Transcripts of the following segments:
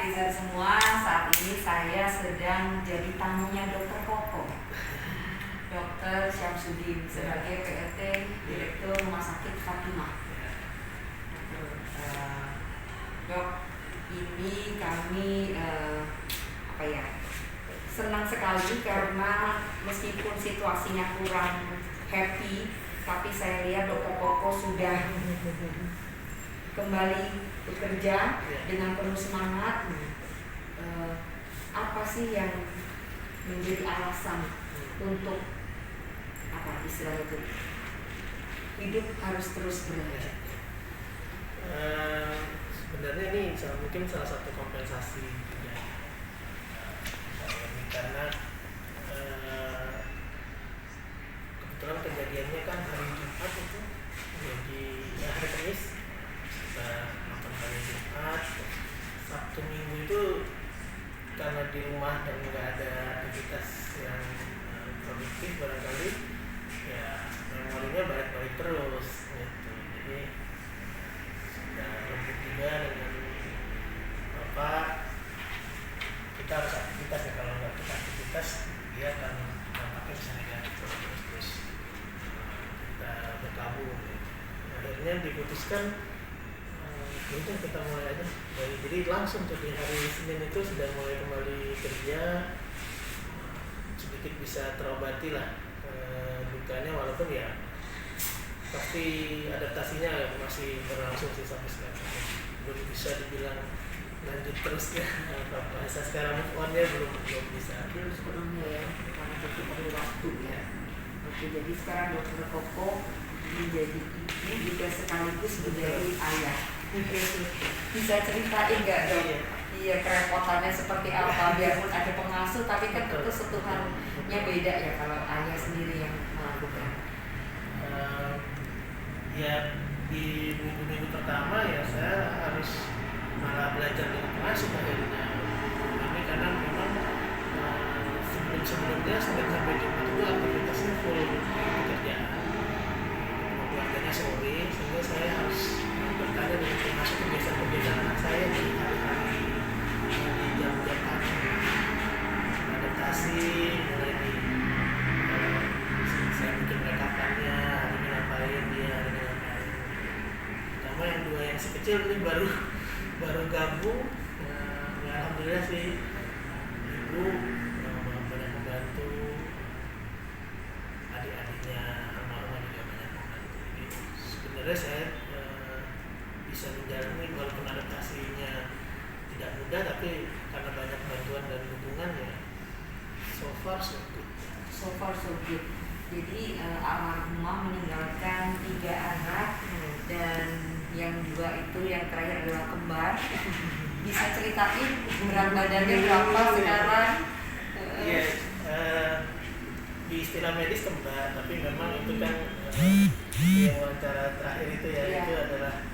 netizen semua, saat ini saya sedang jadi tamunya Dr. Koko, Dr. Syamsuddin sebagai PLT Direktur Rumah Sakit Fatimah. Dok, ini kami senang sekali karena meskipun situasinya kurang happy, tapi saya lihat Dr. Koko sudah kembali bekerja dengan penuh semangat. Apa sih yang menjadi alasan untuk istilah itu hidup harus terus belajar? Sebenarnya ini mungkin salah satu kompensasi ya, karena kebetulan kejadiannya kan hari Jumat itu, jadi hari Kamis kita nonton hari Jumat, Sabtu Minggu itu karena di rumah dan nggak ada aktivitas yang produktif barangkali ya memorinya balik-balik terus gitu. Jadi sudah lembut juga dengan kita harus aktivitas ya, kalau nggak kita aktivitas dia akan dampaknya bisa negatif terus kita berkabung gitu. Akhirnya diputuskan itu kita mulai aja jadi langsung tuh di hari Senin itu sudah mulai kembali kerja, sedikit bisa terobati lah dukanya, walaupun ya pasti adaptasinya masih berlangsung sih sampai sekarang, belum bisa dibilang lanjut terus ya. Bahasa sekarang move on-nya belum bisa. Belum sepenuhnya ya, karena itu perlu waktu ya. Oke, jadi sekarang Dr. Koko menjadi ibu juga sekaligus menjadi ayah. Bisa ceritain nggak dok? Iya, kerepotannya seperti apa? Biarpun ada pengasuh, tapi kan tentu sentuhannya beda ya kalau ayah sendiri yang melakukan. Ya di minggu-minggu pertama ya saya harus malah belajar dengan pengasuh akhirnya. Ini karena memang sebelumnya sampai Jumat itu aktivitasnya full pekerjaan, keluarganya sore, sehingga saya harus bertanya dengan pengasuh kebiasaan anak saya di hari-hari di jam-jam pagi, adaptasi mulai di saya bikin rekapannya, hari ini ngapain dia, hari ini ngapain. Pertama yang dua yang si kecil ini baru gabung, ya alhamdulillah sih ibu banyak membantu, adik-adiknya almarhumah juga banyak membantu. Jadi sebenarnya saya bisa menjalani walaupun adaptasinya tidak mudah, tapi karena banyak bantuan dan dukungan ya so far so good. Jadi almarhumah meninggalkan 3 anak dan yang 2 itu yang terakhir adalah kembar. Bisa ceritain berat badannya berapa sekarang? Iya, di istilah medis kembar, tapi memang itu kan yang wawancara terakhir itu ya, itu adalah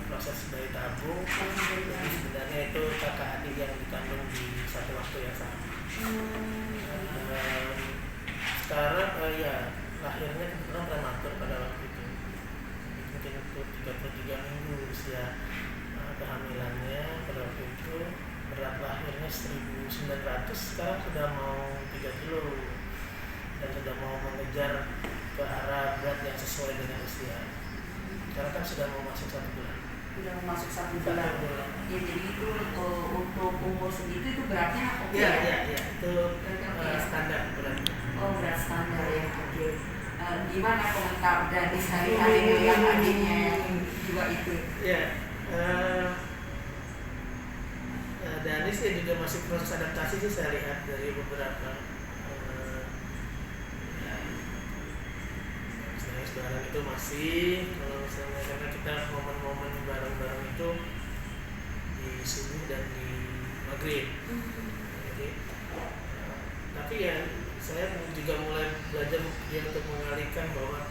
proses bayi tabung. Jadi sebenarnya itu kakak adik yang dikandung di satu waktu yang sama. Sekarang ya lahirnya kebetulan prematur pada waktu itu, mungkin itu 33 minggu usia kehamilannya pada waktu itu. Berat lahirnya 1900, sekarang sudah mau 3 kilo dan sudah mau mengejar ke arah berat yang sesuai dengan usia. Sekarang kan sudah mau masuk 1 bulan. Sudah mau masuk 1 bulan. Ya, jadi itu untuk umur segitu itu beratnya oke? Iya, itu standar beratnya. Oh, berat standar ya, oke. Gimana komentar dari sehari-hari melihat adiknya yang juga itu? Ya, Danis ya juga masih proses adaptasi sih saya lihat dari beberapa bareng itu masih, kalau misalnya karena kita momen-momen bareng-bareng itu di subuh dan di maghrib. Jadi tapi ya saya juga mulai belajar dia untuk mengalihkan bahwa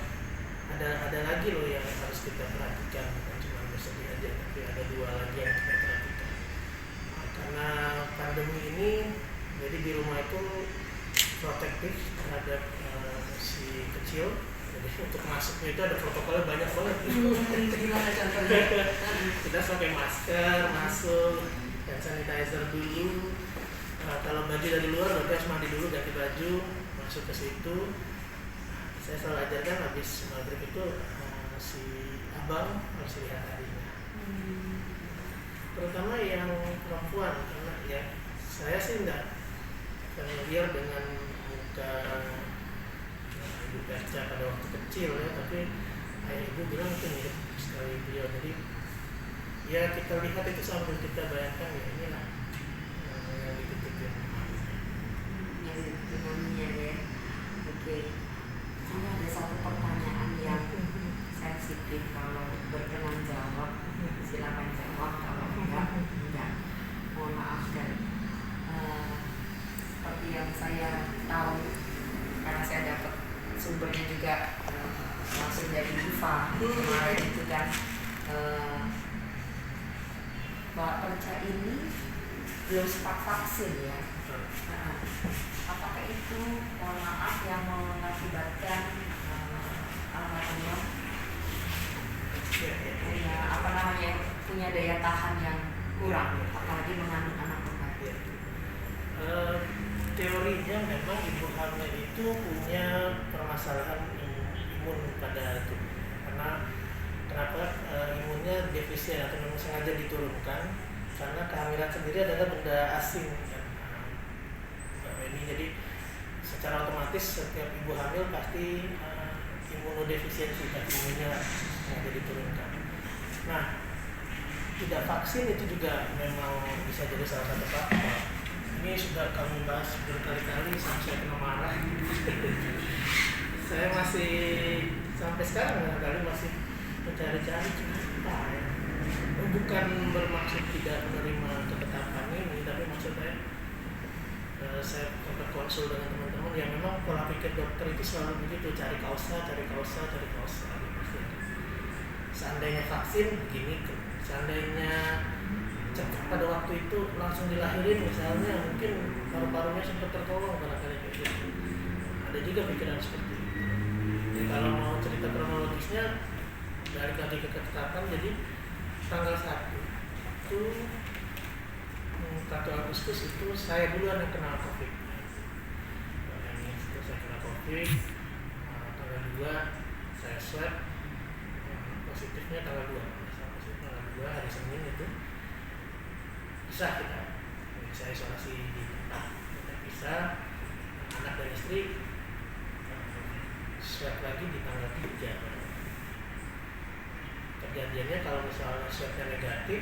ada lagi loh yang harus kita perhatikan, bukan cuma bersedih aja, tapi ada 2 lagi yang kita perhatikan. Karena pandemi ini, jadi di rumah itu protektif terhadap si kecil. Jadi untuk masuknya itu ada protokolnya banyak banget. Gimana contohnya? Kita pakai masker masuk, hand sanitizer dulu. Kalau baju dari luar berarti harus mandi dulu, ganti baju, masuk ke situ. Saya selalu ajarkan habis maghrib itu si abang harus lihat harinya. Terutama yang perempuan, karena ya saya sih enggak familiar dengan muka Ibu Perca pada waktu kecil ya, tapi ayah ibu bilang itu mirip sekali beliau. Jadi ya kita lihat itu sambil kita bayangkan ya inilah yang dititipin Yang dinaminya ya. Oke. Ini ada satu pertanyaan yang sensitif, kalau berkenan jawab silakan jawab, kalau enggak mohon maaf. Dan seperti yang saya tahu karena saya dapat sumbernya juga langsung dari IFA kemarin itu kan, Mbak Perca ini belum sempat vaksin ya. Apakah itu mohon maaf yang mengakibatkan punya daya tahan yang kurang, apalagi mengandung anak remaja? Teorinya memang ibu hamil itu punya permasalahan imun pada tubuh. Karena kenapa imunnya defisien atau memang sengaja diturunkan? Karena kehamilan sendiri adalah benda asing kan, Mbak Beni. Jadi secara otomatis setiap ibu hamil pasti imunodefisiensi, imunnya sengaja diturunkan. Nah, tidak vaksin itu juga memang bisa jadi salah satu faktor. Ini sudah kami bahas berkali-kali sampai saya kena marah. Saya masih sampai sekarang barangkali masih mencari-cari kenapa ya. Bukan bermaksud tidak menerima ketetapan ini, tapi maksud saya sempat konsul dengan teman-teman yang memang pola pikir dokter itu selalu begitu, cari kausa. Seandainya vaksin begini, seandainya cepat pada waktu itu langsung dilahirin misalnya, mungkin paru-parunya sempat tertolong barangkali kayak gitu. Ada juga pikiran seperti itu. Jadi kalau mau cerita kronologisnya dari lagi ke ketetapan, jadi tanggal 1 itu 1 Agustus itu saya duluan yang kena COVID. Saya kena COVID, tanggal 2 saya swab, positifnya tanggal 2 hari Senin itu bisa saya isolasi di tempat, kita bisa anak dan istri swab lagi di tanggal 3. Kejadiannya kalau misalnya swabnya negatif,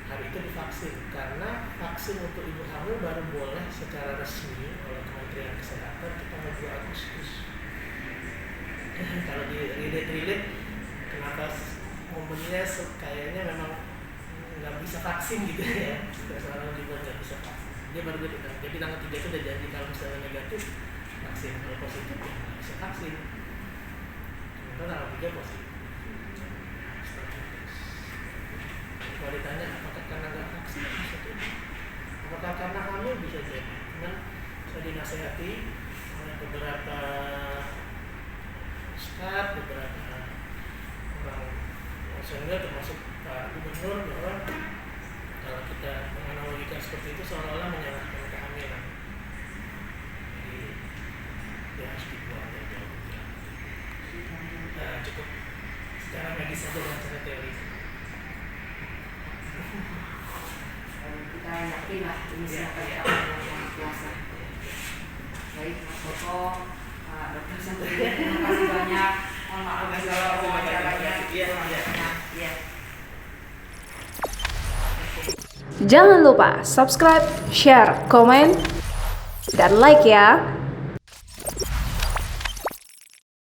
hari itu divaksin, karena vaksin untuk ibu hamil baru boleh secara resmi oleh Kementerian Kesehatan di tanggal 2 Agustus. Kalau di relate kenapa momennya kayaknya memang nggak bisa vaksin gitu ya, seorang juga nggak bisa vaksin, dia baru gitu kan. Jadi tanggal 3 itu udah janji kalau misalnya negatif vaksin, kalau positif ya nggak bisa vaksin. Ternyata tanggal 3 positif. Kalau ditanya apakah karena nggak vaksin, bisa jadi. Apakah karena hamil, bisa jadi. Cuman saya dinasehati oleh beberapa staf, beberapa orang senior termasuk Pak Gubernur, bahwa kalau kita menganalogikan seperti itu seolah-olah menyalahkan kehamilan. Jadi dia harus dibuat dari jauh. Cukup secara medis saja dan secara teori. Kita yakin lah ini siapa yang biasa. Baik, Mas Koko, Pak Dr. Santri, terima kasih banyak. Maaf kalau wawancaranya. Iya. Jangan lupa subscribe, share, komen, dan like ya.